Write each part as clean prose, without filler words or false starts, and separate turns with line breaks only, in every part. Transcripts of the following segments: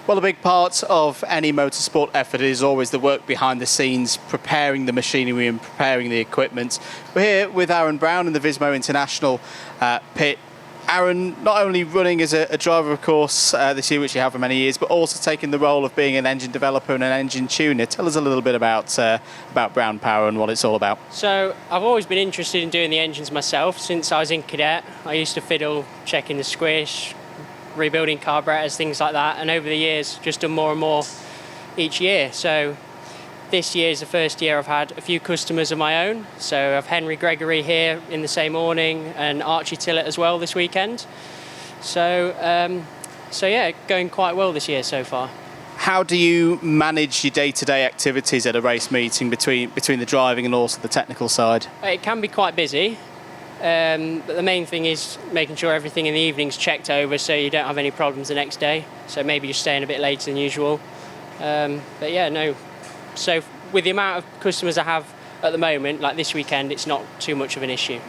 Well, a big part of any motorsport effort is always the work behind the scenes, preparing the machinery and preparing the equipment. We're here with Arron Browne in the Vismo International pit. Arron, not only running as a driver, of course, this year, which you have for many years, but also taking the role of being an engine developer and an engine tuner. Tell us a little bit about Browne Power and what it's all about.
So I've always been interested in doing the engines myself since I was in cadet. I used to fiddle, checking the squish, rebuilding carburetors, things like that, and over the years just done more and more each year. So this year is the first year I've had a few customers of my own. So I have Henry Gregory here in the same awning and Archie Tillett as well this weekend. So yeah, going quite well this year so far.
How do you manage your day-to-day activities at a race meeting between the driving and also the technical side?
It can be quite busy. But the main thing is making sure everything in the evening's checked over so you don't have any problems the next day. So maybe just staying a bit later than usual. But yeah, no. So with the amount of customers I have at the moment, like this weekend, it's not too much of an issue.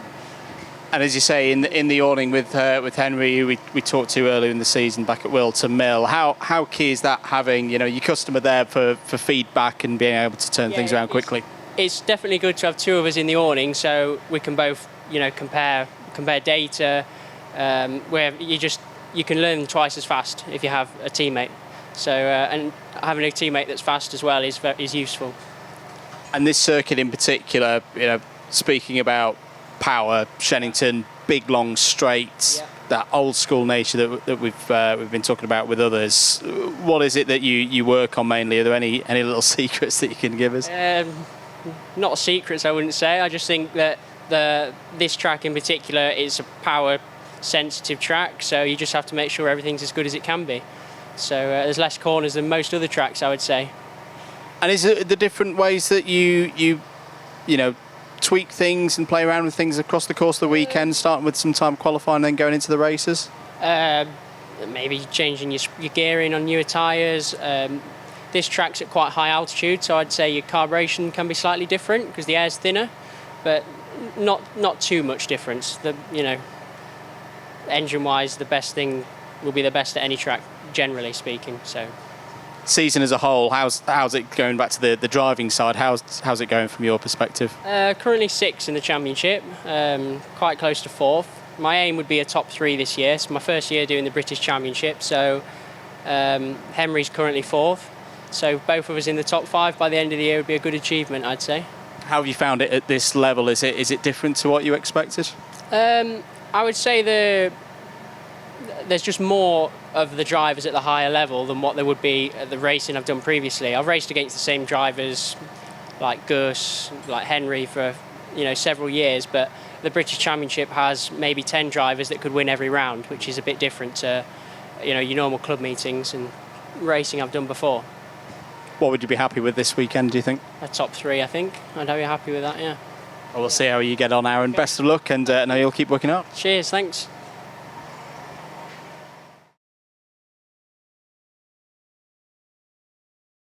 And as you say, in the awning with Henry, who we talked to earlier in the season back at Wilton Mill, how key is that, having your customer there for feedback and being able to turn things around quickly? It's
definitely good to have two of us in the awning so we can both compare data, where you can learn twice as fast if you have a teammate. So and having a teammate that's fast as well is useful. And this circuit in particular, speaking about power, Shenington, big long straights, that old school nature that we've been talking about with others. What is it that you work on mainly? Are there any little secrets that you can give us? Not secrets, I wouldn't say. I just think that this track in particular is a power sensitive track, so you just have to make sure everything's as good as it can be. So there's less corners than most other tracks, I would say. And is it the different ways that you tweak things and play around with things across the course of the weekend, starting with some time qualifying and then going into the races? Maybe changing your gearing on newer tyres. This track's at quite high altitude, so I'd say your carburation can be slightly different because the air's thinner, but not too much difference. Engine-wise, the best thing will be the best at any track, generally speaking. So, season as a whole, how's it going? Back to the driving side, how's it going from your perspective? Currently 6th in the championship, quite close to 4th. My aim would be a top 3 this year. It's my first year doing the British Championship, so Henry's currently 4th. So both of us in the top 5 by the end of the year would be a good achievement, I'd say. How have you found it at this level? Is it different to what you expected? I would say there's just more of the drivers at the higher level than what there would be at the racing I've done previously. I've raced against the same drivers like Gus, like Henry for several years, but the British Championship has maybe 10 drivers that could win every round, which is a bit different to your normal club meetings and racing I've done before. What would you be happy with this weekend, do you think? A top 3, I think. I'd be happy with that, yeah. Well, we'll see how you get on, Arron. Best of luck, and I know you'll keep working out. Cheers, thanks.